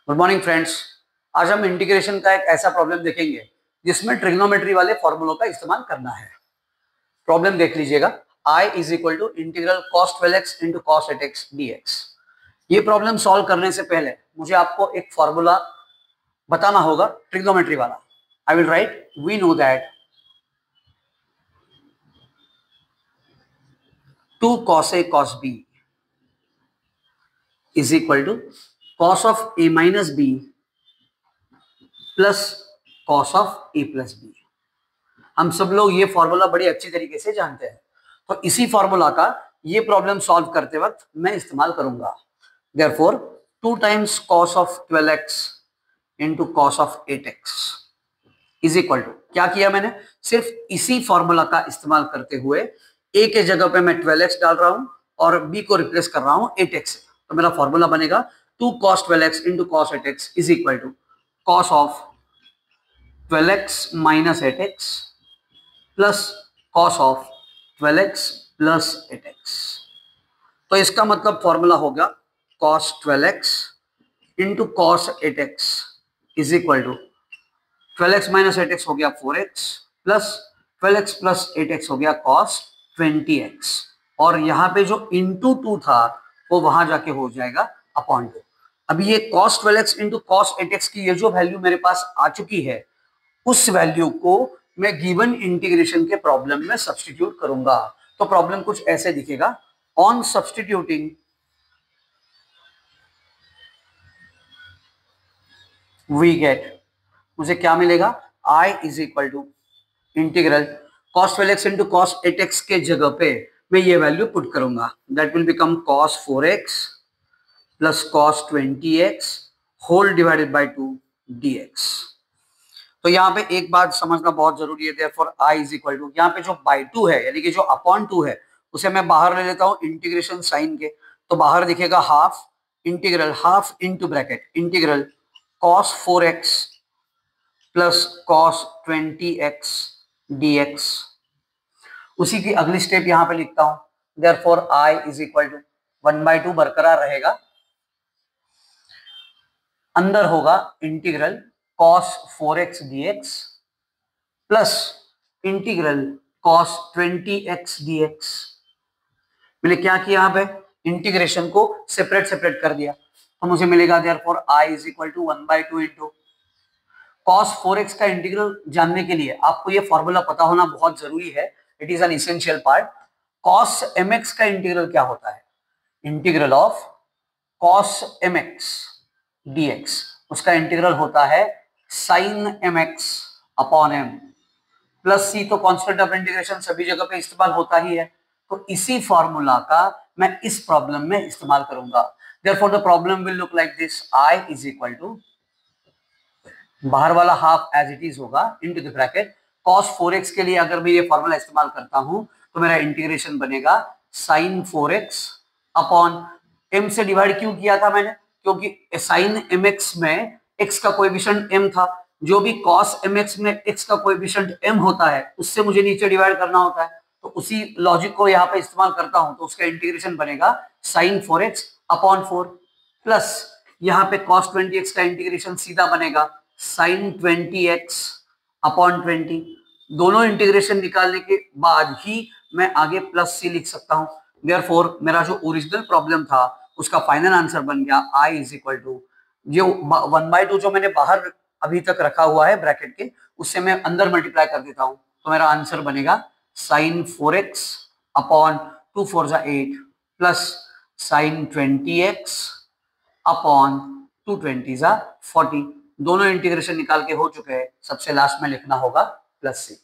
Good morning friends. आज हम integration का एक ऐसा प्रॉब्लम देखेंगे जिसमें ट्रिग्नोमेट्री वाले फॉर्मूलों का इस्तेमाल करना है। प्रॉब्लम देख लीजिएगा। I is equal to integral cos 12x into cos 8x dx। ये प्रॉब्लम सॉल्व करने से पहले मुझे आपको एक फॉर्मूला बताना होगा ट्रिग्नोमेट्री वाला। I will write we know that 2 cos a cos b is equal to cos of a minus b plus cos of a plus b। हम सब लोग ये फॉर्मूला बड़ी अच्छी तरीके से जानते हैं, तो इसी फॉर्मूला का ये प्रॉब्लम सॉल्व करते वक्त मैं इस्तेमाल करूंगा। Therefore 2 times cos of 12x into cos of 8x is equal to, क्या किया मैंने, सिर्फ इसी फॉर्मूला का इस्तेमाल करते हुए a के जगह पे मैं 12x डाल रहा हूं और b को रिप्लेस कर रहा हूं 8x से। तो मेरा फॉर्मूला बनेगा 2 cos 12x into cos 8x is equal to cos of 12x minus 8x plus cos of 12x plus 8x। तो इसका मतलब फॉर्मूला होगा cos 12x into cos 8x is equal to 12x minus 8x हो गया 4x plus 12x plus 8x हो गया cos 20x, और यहाँ पे जो इंटू 2 था वो वहां जाके हो जाएगा अपॉन 2। अभी ये cos 12x into cos 8x की ये जो वैल्यू मेरे पास आ चुकी है, उस वैल्यू को मैं गिवन इंटीग्रेशन के प्रॉब्लम में सब्स्टिट्यूट करूंगा। तो प्रॉब्लम कुछ ऐसे दिखेगा। ऑन सब्स्टिट्यूटिंग वी गेट, मुझे क्या मिलेगा, I is equal to integral cos 12x into cos 8x के जगह पे मैं ये वैल्यू पुट करूंगा। That will become cos 4x plus cos 20x whole divided by 2 dx। तो यहाँ पे एक बात समझना बहुत जरूरी है। Therefore I is equal to, यहाँ पे जो बाई 2 है यानी कि जो अपॉन 2 है उसे मैं बाहर ले लेता हूँ इंटीग्रेशन साइन के, तो बाहर दिखेगा half integral half into bracket integral cos 4x plus cos 20x dx। उसी की अगली स्टेप यहाँ पे लिखता हूं। Therefore I is equal to 1/2 बरकरार रहेगा, अंदर होगा integral cos 4x dx plus integral cos 20x dx। मैंने क्या किया, यहाँ पे इंटीग्रेशन को सेपरेट सेपरेट कर दिया, तो मुझे मिलेगा therefore I is equal to 1/2 into cos 4x का इंटीग्रल जानने के लिए आपको ये फॉर्मूला पता होना बहुत जरूरी है। It is an essential part. cos mx का इंटीग्रल क्या होता है, integral of cos mx dx, उसका इंटीग्रल होता है sin mx upon m plus c। तो कांस्टेंट ऑफ इंटीग्रेशन सभी जगह पे इस्तेमाल होता ही है, तो इसी फॉर्मूला का मैं इस प्रॉब्लम में इस्तेमाल करूंगा। Therefore the problem will look like this. I is equal to, बाहर वाला हाफ एज इट इज होगा into the bracket cos 4x के लिए अगर मैं ये फॉर्मूला इस्तेमाल करता हूं तो मेरा इंटीग्रेशन बनेगा sin 4x अपॉन m से डिवाइड क्यों किया था मैंने, क्योंकि sin mx में x का कोएफिशिएंट m था, जो भी cos mx में x का कोएफिशिएंट m होता है उससे मुझे नीचे डिवाइड करना होता है, तो उसी लॉजिक को यहाँ पे इस्तेमाल करता हूं, तो उसका इंटीग्रेशन बनेगा sin 4x अपॉन 4 प्लस यहाँ पे cos 20x का इंटीग्रेशन सीधा बनेगा sin 20x अपॉन 20। दोनों इंटीग्रेशन निकालने के बाद ही मैं आगे प्लस c लिख सकता हूं। देयरफॉर मेरा जो ओरिजिनल प्रॉब्लम था उसका फाइनल आंसर बन गया I इज इक्वल टू, जो 1/2 जो मैंने बाहर अभी तक रखा हुआ है ब्रैकेट के, उससे मैं अंदर मल्टीप्लाई कर देता हूं, तो मेरा आंसर बनेगा sin 4x upon 2 4 8 plus sin 20x upon 2 20 40। दोनों इंटीग्रेशन निकाल के हो चुके हैं, सबसे लास्ट में लिखना होगा प्लस c।